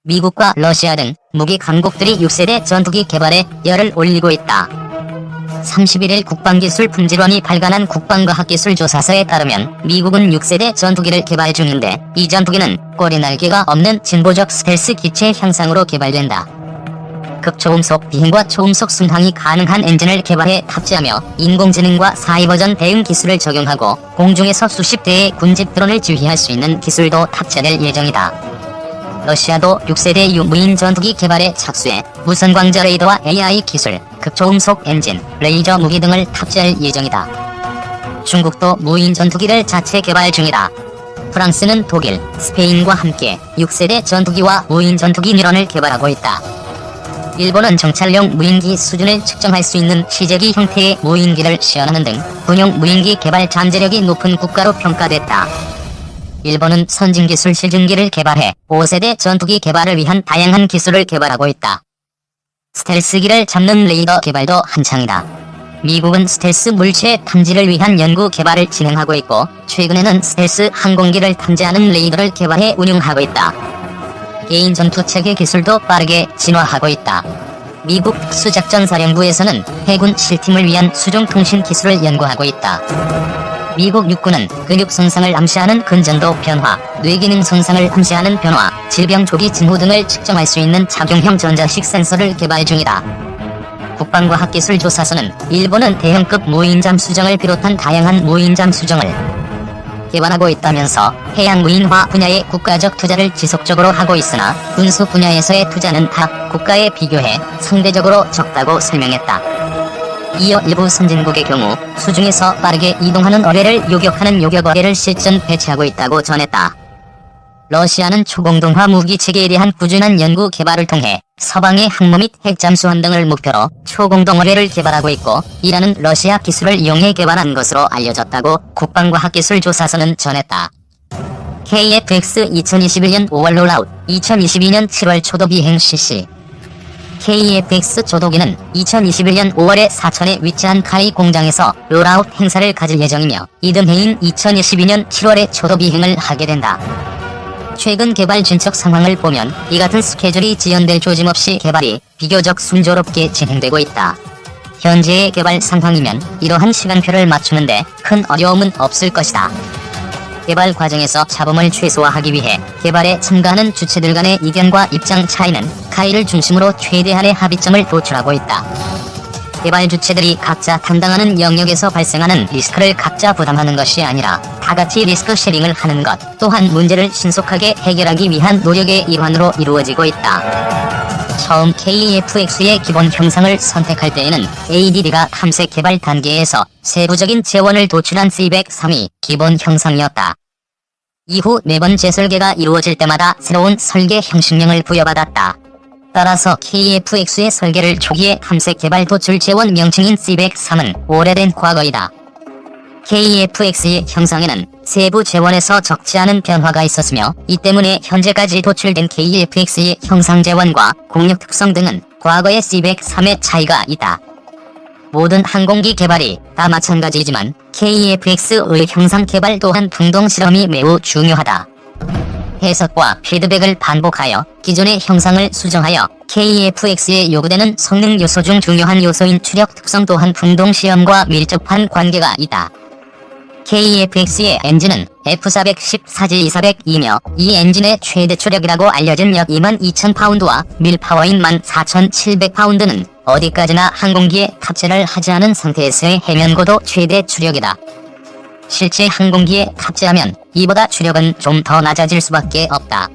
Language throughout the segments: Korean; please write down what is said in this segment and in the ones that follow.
미국과 러시아 등 무기 강국들이 6세대 전투기 개발에 열을 올리고 있다. 31일 국방기술품질원이 발간한 국방과학기술조사서에 따르면 미국은 6세대 전투기를 개발 중인데 이 전투기는 꼬리 날개가 없는 진보적 스텔스 기체 형상으로 개발된다. 극초음속 비행과 초음속 순항이 가능한 엔진을 개발해 탑재하며 인공지능과 사이버전 대응 기술을 적용하고 공중에서 수십 대의 군집 드론을 지휘할 수 있는 기술도 탑재될 예정이다. 러시아도 6세대 유무인 전투기 개발에 착수해 무선 광자 레이더와 AI 기술, 극초음속 엔진, 레이저 무기 등을 탑재할 예정이다. 중국도 무인 전투기를 자체 개발 중이다. 프랑스는 독일, 스페인과 함께 6세대 전투기와 무인 전투기 밀원을 개발하고 있다. 일본은 정찰용 무인기 수준을 측정할 수 있는 시제기 형태의 무인기를 시연하는 등 군용 무인기 개발 잠재력이 높은 국가로 평가됐다. 일본은 선진기술 실증기를 개발해 5세대 전투기 개발을 위한 다양한 기술을 개발하고 있다. 스텔스기를 잡는 레이더 개발도 한창이다. 미국은 스텔스 물체 탐지를 위한 연구 개발을 진행하고 있고 최근에는 스텔스 항공기를 탐지하는 레이더를 개발해 운용하고 있다. 개인 전투체계 기술도 빠르게 진화하고 있다. 미국 특수작전사령부에서는 해군 실팀을 위한 수중통신 기술을 연구하고 있다. 미국 육군은 근육 손상을 암시하는 근전도 변화, 뇌기능 손상을 암시하는 변화, 질병 조기 징후 등을 측정할 수 있는 작용형 전자식 센서를 개발 중이다. 국방과학기술조사서는 일본은 대형급 무인잠 수정을 비롯한 다양한 무인잠 수정을 개발하고 있다면서 해양 무인화 분야의 국가적 투자를 지속적으로 하고 있으나 군수 분야에서의 투자는 타 국가에 비교해 상대적으로 적다고 설명했다. 이어 일부 선진국의 경우 수중에서 빠르게 이동하는 어뢰를 요격하는 요격 어뢰를 실전 배치하고 있다고 전했다. 러시아는 초공동화 무기체계에 대한 꾸준한 연구 개발을 통해 서방의 항모 및 핵잠수함 등을 목표로 초공동 어뢰를 개발하고 있고 이라는 러시아 기술을 이용해 개발한 것으로 알려졌다고 국방과학기술조사서는 전했다. KF-X 2021년 5월 롤아웃, 2022년 7월 초도 비행 실시. KF-X 조도기는 2021년 5월에 사천에 위치한 카이 공장에서 롤아웃 행사를 가질 예정이며 이듬해인 2022년 7월에 초도 비행을 하게 된다. 최근 개발 진척 상황을 보면 이 같은 스케줄이 지연될 조짐 없이 개발이 비교적 순조롭게 진행되고 있다. 현재의 개발 상황이면 이러한 시간표를 맞추는데 큰 어려움은 없을 것이다. 개발 과정에서 잡음을 최소화하기 위해 개발에 참가하는 주체들 간의 이견과 입장 차이는 카이를 중심으로 최대한의 합의점을 도출하고 있다. 개발 주체들이 각자 담당하는 영역에서 발생하는 리스크를 각자 부담하는 것이 아니라 다같이 리스크 쉐링을 하는 것 또한 문제를 신속하게 해결하기 위한 노력의 일환으로 이루어지고 있다. 처음 KF-X의 기본 형상을 선택할 때에는 ADD가 탐색 개발 단계에서 세부적인 재원을 도출한 C103이 기본 형상이었다. 이후 매번 재설계가 이루어질 때마다 새로운 설계 형식명을 부여받았다. 따라서 KF-X의 설계를 초기에 탐색 개발 도출 재원 명칭인 C103은 오래된 과거이다. KF-X의 형상에는 세부 재원에서 적지 않은 변화가 있었으며 이 때문에 현재까지 도출된 KF-X의 형상 재원과 공력 특성 등은 과거의 C103의 차이가 있다. 모든 항공기 개발이 다 마찬가지이지만 KF-X의 형상 개발 또한 풍동 실험이 매우 중요하다. 해석과 피드백을 반복하여 기존의 형상을 수정하여 KF-X에 요구되는 성능 요소 중 중요한 요소인 추력 특성 또한 풍동 시험과 밀접한 관계가 있다. KF-X의 엔진은 F410-4G200이며 이 엔진의 최대 추력이라고 알려진 약 22,000파운드와 밀파워인 14,700파운드는 어디까지나 항공기에 탑재를 하지 않은 상태에서의 해면고도 최대 추력이다. 실제 항공기에 탑재하면 이보다 추력은 좀 더 낮아질 수밖에 없다.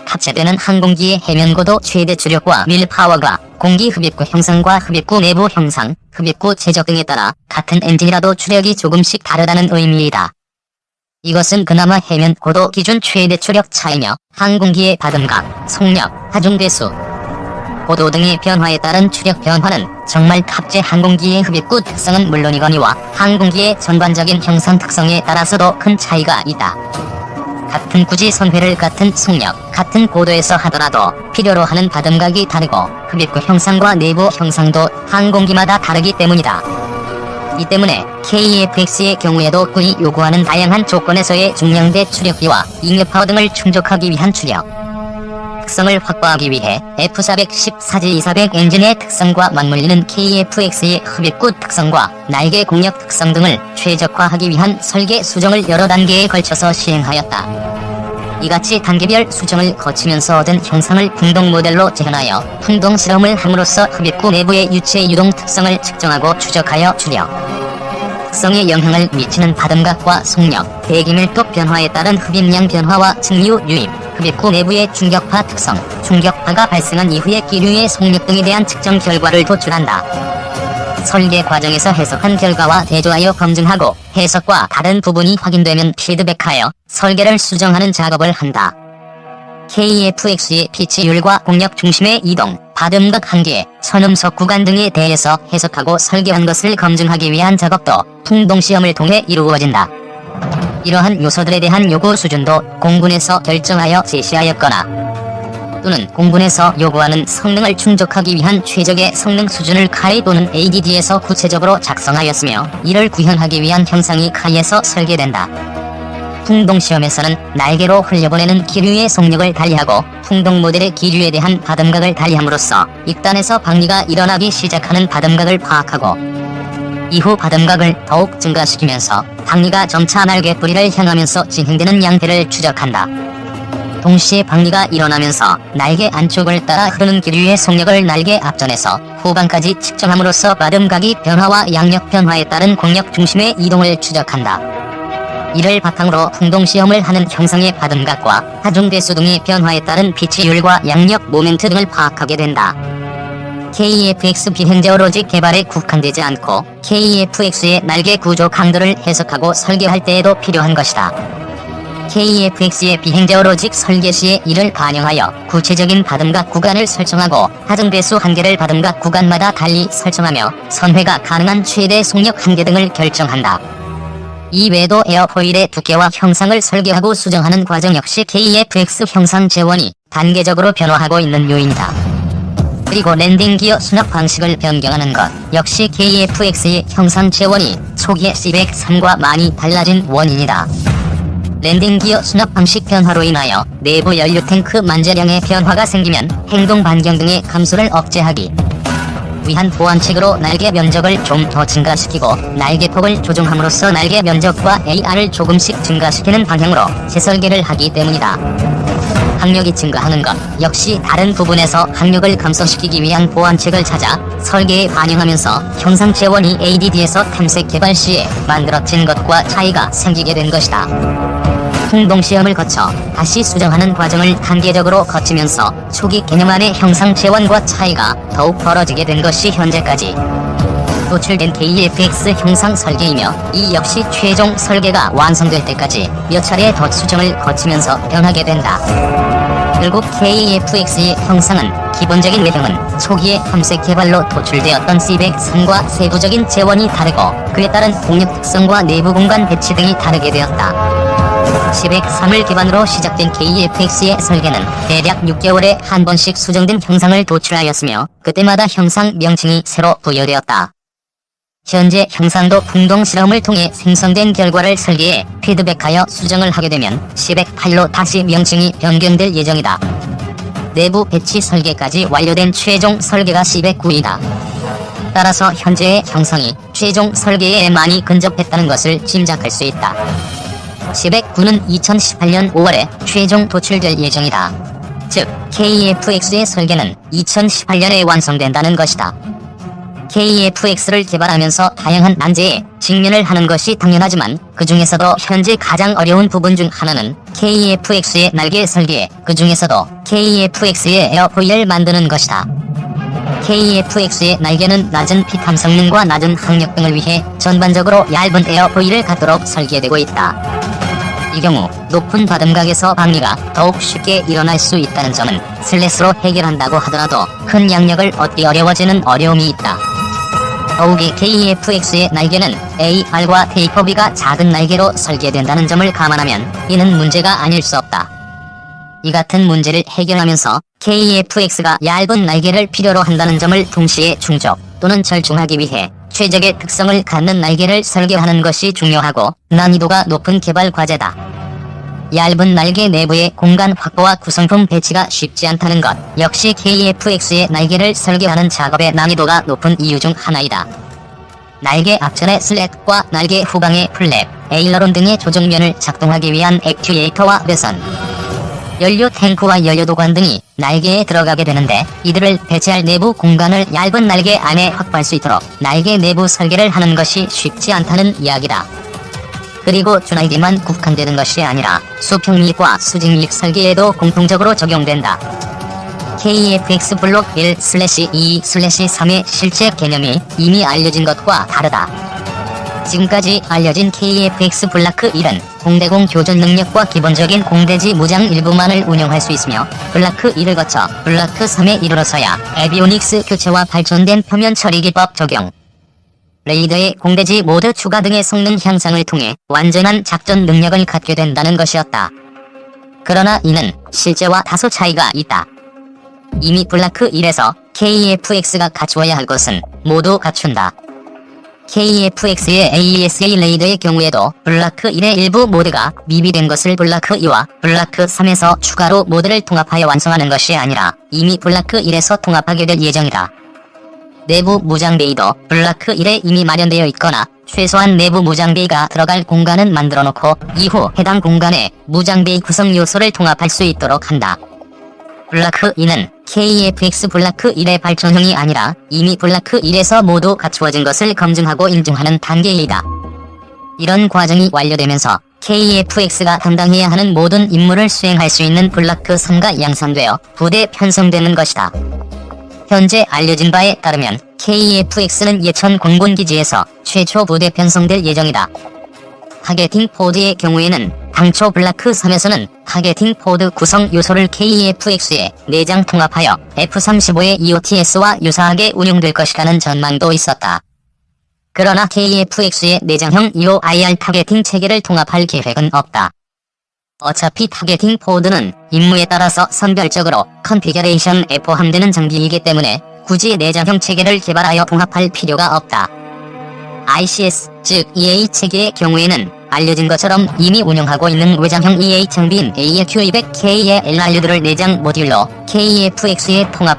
탑재되는 항공기의 해면고도 최대 추력과 밀파워가 공기 흡입구 형상과 흡입구 내부 형상, 흡입구 제적 등에 따라 같은 엔진이라도 추력이 조금씩 다르다는 의미이다. 이것은 그나마 해면 고도 기준 최대 추력 차이며 항공기의 받음각, 속력, 하중대수, 고도 등의 변화에 따른 추력 변화는 정말 탑재 항공기의 흡입구 특성은 물론이거니와 항공기의 전반적인 형상 특성에 따라서도 큰 차이가 있다. 같은 구지 선회를 같은 속력, 같은 고도에서 하더라도 필요로 하는 받음각이 다르고 흡입구 형상과 내부 형상도 항공기마다 다르기 때문이다. 이 때문에 KF-X의 경우에도 군이 요구하는 다양한 조건에서의 중량대 추력비와 잉여파워 등을 충족하기 위한 추력 특성을 확보하기 위해 F410-4G200 엔진의 특성과 맞물리는 KFX의 흡입구 특성과 날개 공력 특성 등을 최적화하기 위한 설계 수정을 여러 단계에 걸쳐서 시행하였다. 이같이 단계별 수정을 거치면서 얻은 형상을 풍동 모델로 재현하여 풍동 실험을 함으로써 흡입구 내부의 유체 유동 특성을 측정하고 추적하여 주려 특성에 영향을 미치는 바듬각과 속력, 대기밀도 변화에 따른 흡입량 변화와 증류 유입, 흡입구 내부의 충격파 특성, 충격파가 발생한 이후의 기류의 속력 등에 대한 측정 결과를 도출한다. 설계 과정에서 해석한 결과와 대조하여 검증하고 해석과 다른 부분이 확인되면 피드백하여 설계를 수정하는 작업을 한다. KFX의 피치율과 공력 중심의 이동, 바듬각 한계, 선음석 구간 등에 대해서 해석하고 설계한 것을 검증하기 위한 작업도 풍동시험을 통해 이루어진다. 이러한 요소들에 대한 요구 수준도 공군에서 결정하여 제시하였거나 또는 공군에서 요구하는 성능을 충족하기 위한 최적의 성능 수준을 카이 또는 ADD에서 구체적으로 작성하였으며 이를 구현하기 위한 형상이 카이에서 설계된다. 풍동시험에서는 날개로 흘려보내는 기류의 속력을 달리하고 풍동 모델의 기류에 대한 바듬각을 달리함으로써 입단에서 방리가 일어나기 시작하는 바듬각을 파악하고 이후 바듬각을 더욱 증가시키면서 방리가 점차 날개 뿌리를 향하면서 진행되는 양태를 추적한다. 동시에 방리가 일어나면서 날개 안쪽을 따라 흐르는 기류의 속력을 날개 앞전에서 후방까지 측정함으로써 바듬각이 변화와 양력 변화에 따른 공력 중심의 이동을 추적한다. 이를 바탕으로 풍동시험을 하는 형상의 바듬각과 하중대수 등의 변화에 따른 피치율과 양력 모멘트 등을 파악하게 된다. KFX 비행제어 로직 개발에 국한되지 않고 KFX의 날개 구조 강도를 해석하고 설계할 때에도 필요한 것이다. KFX의 비행제어 로직 설계 시에 이를 반영하여 구체적인 바듬각 구간을 설정하고 하중대수 한계를 바듬각 구간마다 달리 설정하며 선회가 가능한 최대 속력 한계 등을 결정한다. 이 외에도 에어포일의 두께와 형상을 설계하고 수정하는 과정 역시 KFX 형상 재원이 단계적으로 변화하고 있는 요인이다. 그리고 랜딩 기어 수납 방식을 변경하는 것 역시 KFX의 형상 재원이 초기의 C103과 많이 달라진 원인이다. 랜딩 기어 수납 방식 변화로 인하여 내부 연료 탱크 만재량의 변화가 생기면 행동 반경 등의 감소를 억제하기 위한 보완책으로 날개 면적을 좀 더 증가시키고 날개폭을 조정함으로써 날개 면적과 AR을 조금씩 증가시키는 방향으로 재설계를 하기 때문이다. 항력이 증가하는 것 역시 다른 부분에서 항력을 감소시키기 위한 보완책을 찾아 설계에 반영하면서 형상 재원이 ADD에서 탐색 개발 시에 만들어진 것과 차이가 생기게 된 것이다. 풍동시험을 거쳐 다시 수정하는 과정을 단계적으로 거치면서 초기 개념 안의 형상 재원과 차이가 더욱 벌어지게 된 것이 현재까지 도출된 KFX 형상 설계이며 이 역시 최종 설계가 완성될 때까지 몇 차례 더 수정을 거치면서 변하게 된다. 결국 KFX의 형상은 기본적인 외형은 초기의 탐색 개발로 도출되었던 C103과 세부적인 재원이 다르고 그에 따른 공력 특성과 내부 공간 배치 등이 다르게 되었다. C103을 기반으로 시작된 KFX의 설계는 대략 6개월에 한 번씩 수정된 형상을 도출하였으며 그때마다 형상 명칭이 새로 부여되었다. 현재 형상도 풍동 실험을 통해 생성된 결과를 설계해 피드백하여 수정을 하게 되면 C108로 다시 명칭이 변경될 예정이다. 내부 배치 설계까지 완료된 최종 설계가 C109이다. 따라서 현재의 형상이 최종 설계에 많이 근접했다는 것을 짐작할 수 있다. C109는 2018년 5월에 최종 도출될 예정이다. 즉, KFX의 설계는 2018년에 완성된다는 것이다. KFX를 개발하면서 다양한 난제에 직면을 하는 것이 당연하지만 그 중에서도 현재 가장 어려운 부분 중 하나는 KFX의 날개 설계, 그 중에서도 KFX의 에어포일을 만드는 것이다. KFX의 날개는 낮은 피탐 성능과 낮은 항력 등을 위해 전반적으로 얇은 에어포일을 갖도록 설계되고 있다. 이 경우 높은 바듬각에서 방리가 더욱 쉽게 일어날 수 있다는 점은 슬랫으로 해결한다고 하더라도 큰 양력을 얻기 어려워지는 어려움이 있다. 더욱이 KFX의 날개는 AR과 테이퍼비가 작은 날개로 설계된다는 점을 감안하면 이는 문제가 아닐 수 없다. 이 같은 문제를 해결하면서 KFX가 얇은 날개를 필요로 한다는 점을 동시에 충족 또는 절충하기 위해 최적의 특성을 갖는 날개를 설계하는 것이 중요하고 난이도가 높은 개발 과제다. 얇은 날개 내부의 공간 확보와 구성품 배치가 쉽지 않다는 것 역시 KF-X의 날개를 설계하는 작업의 난이도가 높은 이유 중 하나이다. 날개 앞전의 슬랫과 날개 후방의 플랩, 에일러론 등의 조종면을 작동하기 위한 액튜에이터와 배선, 연료 탱크와 연료도관 등이 날개에 들어가게 되는데 이들을 배치할 내부 공간을 얇은 날개 안에 확보할 수 있도록 날개 내부 설계를 하는 것이 쉽지 않다는 이야기다. 그리고 주날개만 국한되는 것이 아니라 수평일과 수직일 설계에도 공통적으로 적용된다. KF-X 블록 1/2/3의 실제 개념이 이미 알려진 것과 다르다. 지금까지 알려진 KF-X 블라크 1은 공대공 교전 능력과 기본적인 공대지 무장 일부만을 운영할 수 있으며 블라크 2를 거쳐 블라크 3에 이르러서야 에비오닉스 교체와 발전된 표면 처리 기법 적용, 레이더의 공대지 모드 추가 등의 성능 향상을 통해 완전한 작전 능력을 갖게 된다는 것이었다. 그러나 이는 실제와 다소 차이가 있다. 이미 블라크 1에서 KF-X가 갖추어야 할 것은 모두 갖춘다. KF-X의 AESA 레이더의 경우에도 블라크 1의 일부 모드가 미비된 것을 블라크 2와 블라크 3에서 추가로 모드를 통합하여 완성하는 것이 아니라 이미 블라크 1에서 통합하게 될 예정이다. 내부 무장베이도 블라크 1에 이미 마련되어 있거나 최소한 내부 무장베이가 들어갈 공간은 만들어 놓고 이후 해당 공간에 무장베이 구성 요소를 통합할 수 있도록 한다. 블라크 2는 KF-X 블라크 1의 발전형이 아니라 이미 블라크 1에서 모두 갖추어진 것을 검증하고 인증하는 단계이다. 이런 과정이 완료되면서 KF-X가 담당해야 하는 모든 임무를 수행할 수 있는 블라크 3가 양산되어 부대 편성되는 것이다. 현재 알려진 바에 따르면 KF-X는 예천 공군기지에서 최초 부대 편성될 예정이다. 타겟팅 포드의 경우에는 당초 블라크 3에서는 타겟팅 포드 구성 요소를 KF-X에 내장 통합하여 F-35의 EOTS와 유사하게 운용될 것이라는 전망도 있었다. 그러나 KF-X의 내장형 EO-IR 타겟팅 체계를 통합할 계획은 없다. 어차피 타겟팅 포드는 임무에 따라서 선별적으로 컨피겨레이션 포함되는 장비이기 때문에 굳이 내장형 체계를 개발하여 통합할 필요가 없다. ICS, 즉 EA 체계의 경우에는 알려진 것처럼 이미 운영하고 있는 외장형 EA 장비인 AQ200K의 LRU들을 내장 모듈로 KF-X에 통합.